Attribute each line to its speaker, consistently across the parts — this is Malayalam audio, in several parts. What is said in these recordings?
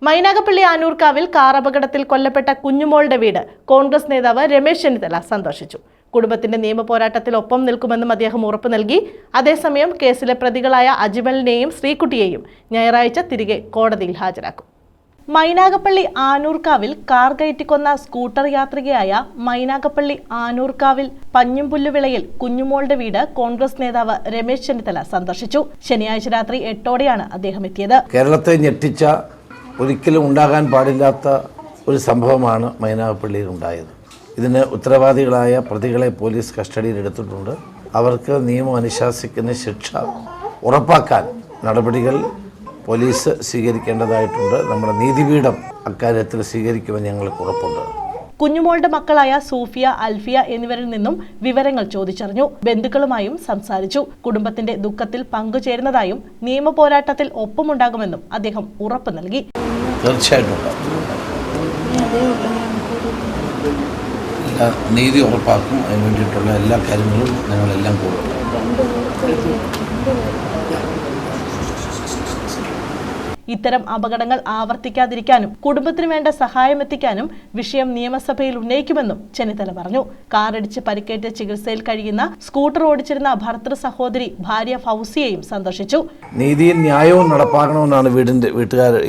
Speaker 1: മൈനാഗപ്പള്ളി ആനൂർക്കാവിൽ കാർ അപകടത്തിൽ കൊല്ലപ്പെട്ട കുഞ്ഞുമോളുടെ വീട് കോൺഗ്രസ് നേതാവ് രമേശ് ചെന്നിത്തല സന്ദർശിച്ചു. കുടുംബത്തിന്റെ നിയമ പോരാട്ടത്തിൽ ഒപ്പം നിൽക്കുമെന്നും അദ്ദേഹം ഉറപ്പു നൽകി. അതേസമയം കേസിലെ പ്രതികളായ അജ്മലിനെയും ശ്രീകുട്ടിയെയും ഞായറാഴ്ച തിരികെ കോടതിയിൽ ഹാജരാക്കും. മൈനാഗപ്പള്ളി ആനൂർക്കാവിൽ കാർ കയറ്റിക്കൊന്ന സ്കൂട്ടർ യാത്രികയായ മൈനാഗപ്പള്ളി ആനൂർക്കാവിൽ പഞ്ഞുംപുല്ലുവിളയിൽ കുഞ്ഞുമോളുടെ വീട് കോൺഗ്രസ് നേതാവ് രമേശ് ചെന്നിത്തല സന്ദർശിച്ചു. ശനിയാഴ്ച രാത്രി 8 അദ്ദേഹം എത്തിയത്.
Speaker 2: കേരളത്തെ ഞെട്ടിച്ച, ഒരിക്കലും ഉണ്ടാകാൻ പാടില്ലാത്ത ഒരു സംഭവമാണ് മൈനാഗപ്പള്ളിയിൽ ഉണ്ടായത്. ഇതിന് ഉത്തരവാദികളായ പ്രതികളെ പോലീസ് കസ്റ്റഡിയിൽ എടുത്തിട്ടുണ്ട്. അവർക്ക് നിയമം അനുശാസിക്കുന്ന ശിക്ഷ ഉറപ്പാക്കാൻ നടപടികൾ പോലീസ് സ്വീകരിക്കേണ്ടതായിട്ടുണ്ട്. നമ്മുടെ നീതിപീഠം അക്കാര്യത്തിൽ സ്വീകരിക്കുമെന്ന് ഞങ്ങൾക്ക് ഉറപ്പുണ്ട്.
Speaker 1: കുഞ്ഞുമോളുടെ മക്കളായ സൂഫിയ, അൽഫിയ എന്നിവരിൽ നിന്നും വിവരങ്ങൾ ചോദിച്ചറിഞ്ഞു. ബന്ധുക്കളുമായും സംസാരിച്ചു. കുടുംബത്തിന്റെ ദുഃഖത്തിൽ പങ്കുചേരുന്നതായും നിയമ പോരാട്ടത്തിൽ ഒപ്പമുണ്ടാകുമെന്നും അദ്ദേഹം ഉറപ്പ് നൽകി.
Speaker 2: തീർച്ചയായിട്ടും നീതി ഉറപ്പാക്കും. അതിന് വേണ്ടിയിട്ടുള്ള എല്ലാ കാര്യങ്ങളും ഞങ്ങളെല്ലാം കൂടും.
Speaker 1: ഇത്തരം അപകടങ്ങൾ ആവർത്തിക്കാതിരിക്കാനും കുടുംബത്തിന് വേണ്ട സഹായം എത്തിക്കാനും വിഷയം നിയമസഭയിൽ ഉന്നയിക്കുമെന്നും ചെന്നിത്തല പറഞ്ഞു. കാറിടിച്ച് പരിക്കേറ്റ് ചികിത്സയിൽ കഴിയുന്ന സ്കൂട്ടർ ഓടിച്ചിരുന്ന ഭർത്തൃ സഹോദരി ഭാര്യ ഫൗസിയെയും സന്ദർശിച്ചു.
Speaker 2: നീതിയും ന്യായവും നടപ്പാക്കണമെന്നാണ്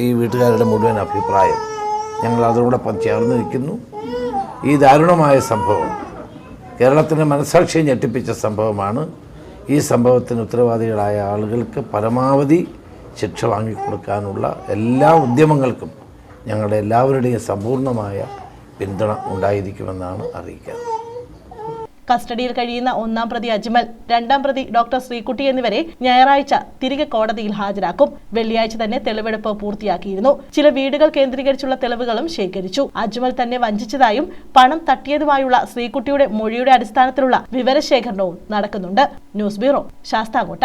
Speaker 2: ഈ വീട്ടുകാരുടെ മുഴുവൻ അഭിപ്രായം. ഞങ്ങൾ അതോടൊപ്പം ചേർന്ന് നിൽക്കുന്നു. ഈ ദാരുണമായ സംഭവം കേരളത്തിൻ്റെ മനസാക്ഷിയെ ഞെട്ടിപ്പിച്ച സംഭവമാണ്. ഈ സംഭവത്തിന് ഉത്തരവാദികളായ ആളുകൾക്ക് പരമാവധി ശിക്ഷ വാങ്ങിക്കൊടുക്കാനുള്ള എല്ലാ ഉദ്യമങ്ങൾക്കും ഞങ്ങളുടെ എല്ലാവരുടെയും സമ്പൂർണ്ണമായ പിന്തുണ ഉണ്ടായിരിക്കുമെന്നാണ് അറിയിക്കുന്നത്.
Speaker 1: കസ്റ്റഡിയിൽ കഴിയുന്ന 1-ാം പ്രതി അജ്മൽ, 2-ാം പ്രതി ഡോക്ടർ ശ്രീകുട്ടി എന്നിവരെ ഞായറാഴ്ച തിരികെ കോടതിയിൽ ഹാജരാക്കും. വെള്ളിയാഴ്ച തന്നെ തെളിവെടുപ്പ് പൂർത്തിയാക്കിയിരുന്നു. ചില വീടുകൾ കേന്ദ്രീകരിച്ചുള്ള തെളിവുകളും ശേഖരിച്ചു. അജ്മൽ തന്നെ വഞ്ചിച്ചതായും പണം തട്ടിയതുമായുള്ള ശ്രീകുട്ടിയുടെ മൊഴിയുടെ അടിസ്ഥാനത്തിലുള്ള വിവരശേഖരണവും നടക്കുന്നുണ്ട്. News bureau, Sasthamkotta.